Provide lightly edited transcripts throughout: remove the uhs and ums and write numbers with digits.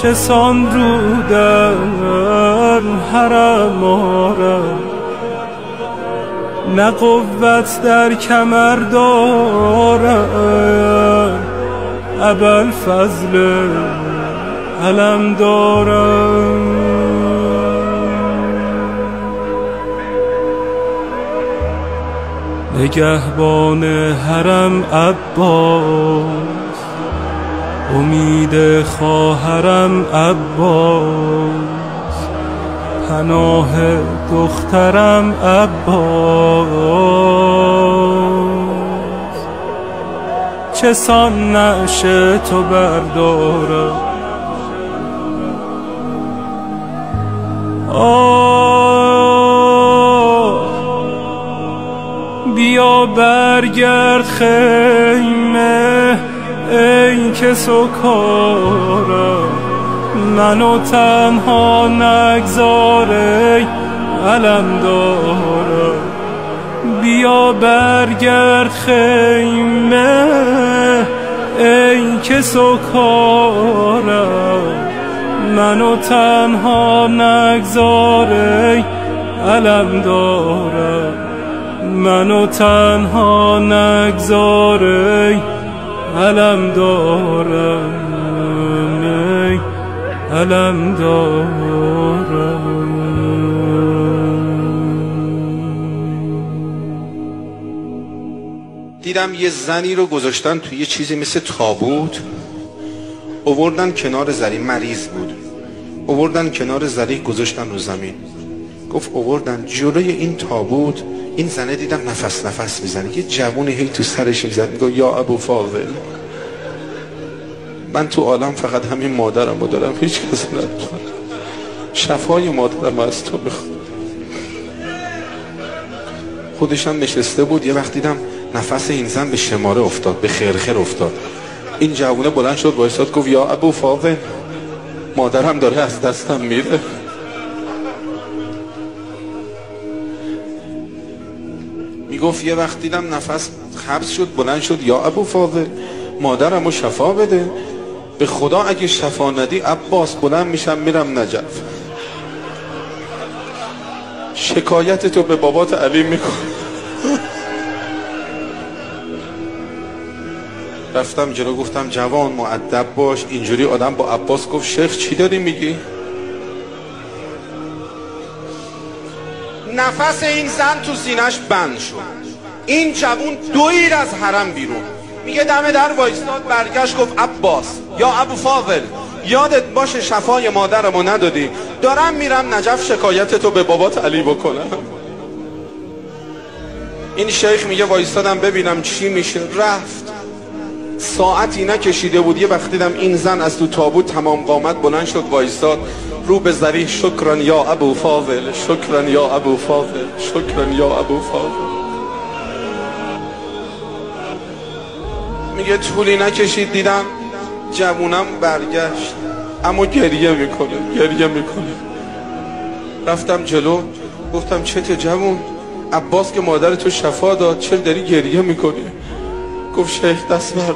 چه سان رو در حرم آرم، نه قوت در کمر دارم، ابوالفضل علم دارم. نگهبان حرم عباس، امید خواهرم عباس، پناه دخترم عباس. چه سان نعش تو بردارم، بیا برگرد خیمه ای که سکارم، منو تنها نگذار ای علم دارم. بیا برگرد خیمه ای که سکارم، منو تنها نگذار ای علم دارم، منو تنها نگذار ای علم دارم، ای علم دارم. دیدم یه زنی رو گذاشتن توی یه چیزی مثل تابوت، آوردن کنار زری، مریض بود، آوردن کنار زری گذاشتن رو زمین. گفت آوردن جلوی این تابوت، این زنه دیدم نفس نفس میزنه، یه جوونی هی تو سرش میزد میگه یا ابوالفاضل، من تو عالم فقط همین مادرم رو دارم، هیچ کس ندارم، شفای مادرم از تو میخوام. خودشم نشسته بود، یه وقت دیدم نفس این زن به شماره افتاد، به خرخر افتاد. این جوونه بلند شد وایساد گفت یا ابوالفاضل، مادرم داره از دستم میره. میگفت یه وقت دیدم نفس حبس شد، بلند شد یا ابوالفاضل، مادرم رو شفا بده، به خدا اگه شفا ندی عباس بلند میشم میرم نجف، شکایت تو به بابات علی میکن. رفتم جلو گفتم جوان مؤدب باش، اینجوری آدم با عباس. گفت شیخ چی داری میگی؟ نفس این زن تو سینه‌اش بند شد، این جوون دویر از حرم بیرون، میگه دم در وایستاد، برگشت گفت عباس یا ابوالفاضل، یادت باشه شفای مادرمو ندادی، دارم میرم نجف شکایتتو به بابات علی بکنم. این شیخ میگه وایستادم ببینم چی میشه. رفت، ساعتی نکشیده بود یه وقت دیدم این زن از تو تابوت تمام قامت بلند شد وایستاد، رو به ذریح شکران یا ابوالفاضل، شکران یا ابوالفاضل، شکران یا ابوالفاضل. میگه طولی نکشید دیدم جوونم برگشت، اما گریه میکنه. رفتم جلو گفتم چته جوون؟ عباس که مادر تو شفا داد، چرا داری گریه میکنی؟ گفت شیخ دست برد،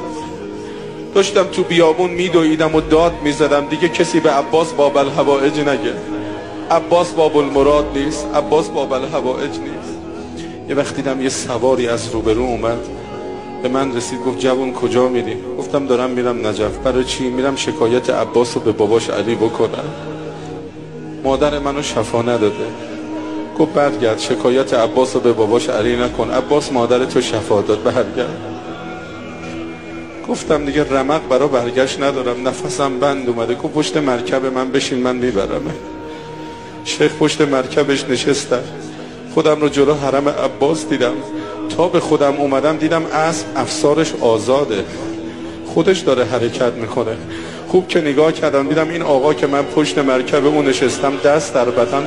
داشتم تو بیابون میدویدم و داد میزدم، دیگه کسی به عباس باب الحوائج نگه، عباس باب المراد نیست، عباس باب الحوائج نیست. یه وقت دیدم یه سواری از روبرو اومد به من رسید، گفت جوون کجا میری؟ گفتم دارم میرم نجف. برای چی؟ میرم شکایت عباس رو به باباش علی بکنم، مادر منو شفا نداده. گفت برگرد شکایت عباس رو به باباش علی نکن، عباس مادر تو شفا داد، برگرد. گفتم دیگه رمق برا برگشت ندارم، نفسم بند اومده. گفت پشت مرکب من بشین من میبرم. شیخ پشت مرکبش نشستم، خودم رو جلو حرم عباس دیدم، تا به خودم اومدم دیدم اسب افسارش آزاده، خودش داره حرکت میکنه. خوب که نگاه کردم دیدم این آقا که من پشت مرکب اون نشستم دست در بدن